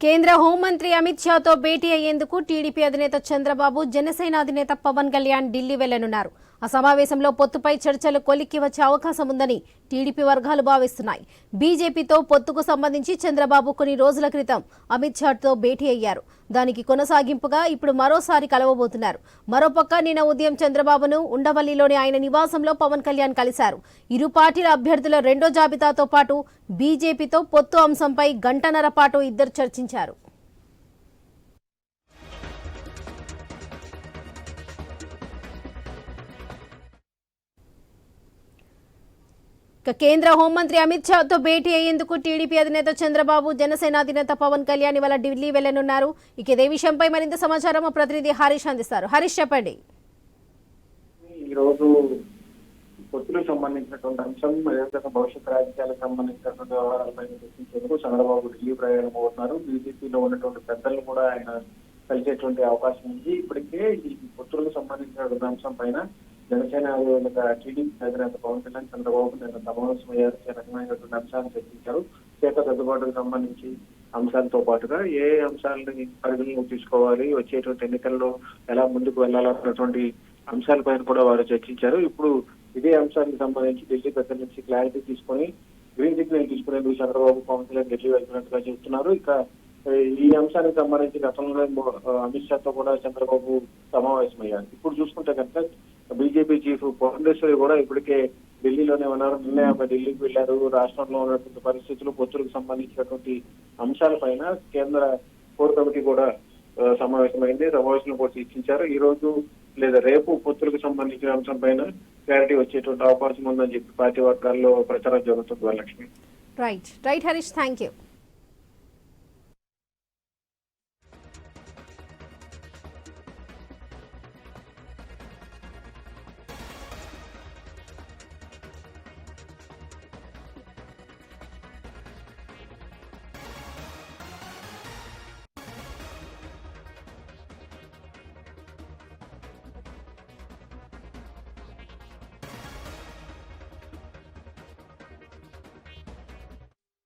కేంద్ర హోంమంత్రి అమిత్ షాతో భేటీ అయ్యేందుకు టీడీపీ అధినేత చంద్రబాబు జనసేన అధినేత పవన్ కళ్యాణ్ ఢిల్లీ వెళ్లనున్నారు. ఆ సమావేశంలో పొత్తుపై చర్చలు కొలిక్కి వచ్చే అవకాశం ఉందని టీడీపీ వర్గాలు భావిస్తున్నాయి. బీజేపీతో పొత్తుకు సంబంధించి చంద్రబాబు కొన్ని రోజుల క్రితం అమిత్ షాతో భేటీ అయ్యారు. దానికి కొనసాగింపుగా ఇప్పుడు మరోసారి కలవబోతున్నారు. మరోపక్క నిన్న ఉదయం చంద్రబాబును ఉండవల్లిలోని ఆయన నివాసంలో పవన్ కళ్యాణ్ కలిశారు. ఇరు పార్టీల అభ్యర్థుల రెండో జాబితాతో పాటు బీజేపీతో పొత్తు అంశంపై గంటన్నర పాటు ఇద్దరు చర్చించారు. కేంద్ర హోంమంత్రి అమిత్ షాతో భేటీ అయ్యేందుకు టీడీపీ అధినేత చంద్రబాబు జనసేన అధినేత పవన్ కళ్యాణ్ ఇవాళ ఢిల్లీ వెళ్లనున్నారు. ఇక ఇదే విషయంపై మరింత సమాచారం మా ప్రతినిధి హరీష్ అందిస్తారు. హరీష్, చెప్పండి. ఈరోజు పొత్తులకు సంబంధించినటువంటి అంశం, అదేవిధంగా భవిష్యత్ రాజకీయాలకు సంబంధించినటువంటి వ్యవహారాలపై చర్చించేందుకు చంద్రబాబు ఢిల్లీ ప్రయాణం అవుతున్నారు. బీజేపీలో ఉన్నటువంటి పెద్దలను కూడా ఆయన కలిసేటువంటి అవకాశం ఉంది. ఇప్పటికే ఈ పొత్తులకు సంబంధించినటువంటి అంశం పైన జనసేన టీడీపీ అధినేత పవన్ కళ్యాణ్ చంద్రబాబు నిన్న సమావేశమయ్యారు. రకమైనటువంటి అంశాలను చర్చించారు. చేత సర్దుబాటుకు సంబంధించి అంశాలతో పాటుగా ఏ అంశాలని పరిగణలోకి తీసుకోవాలి, వచ్చేటువంటి ఎన్నికల్లో ఎలా ముందుకు వెళ్లాలన్నటువంటి అంశాలపైన కూడా వారు చర్చించారు. ఇప్పుడు ఇదే అంశానికి సంబంధించి ఢిల్లీ పెద్దల నుంచి క్లారిటీ తీసుకొని గ్రీన్ సిగ్నల్ తీసుకునేందుకు చంద్రబాబు పవన్ కళ్యాణ్ ఢిల్లీ వెళ్తున్నట్టుగా చెబుతున్నారు. ఇక ఈ అంశానికి సంబంధించి గతంలో అమిత్ షాతో కూడా చంద్రబాబు సమావేశమయ్యారు. ఇప్పుడు చూసుకుంటే కనుక బీజేపీ చీఫ్ పురంధేశ్వరి కూడా ఇప్పటికే ఢిల్లీలోనే ఉన్నారు. నిన్నే ఆమె ఢిల్లీకి వెళ్లారు. రాష్ట్రంలో ఉన్నటువంటి పరిస్థితులు, పొత్తులకు సంబంధించినటువంటి అంశాలపైన కేంద్ర కోర్ కమిటీ కూడా సమావేశమైంది. సమావేశంలో కూడా చర్చించారు. ఈ రోజు లేదా రేపు పొత్తులకు సంబంధించిన అంశం పైన క్లారిటీ వచ్చేటువంటి అవకాశం ఉందని చెప్పి పార్టీ వర్గాల్లో ప్రచారం జరుగుతుంది. Varalakshmi. Right Harish, thank you.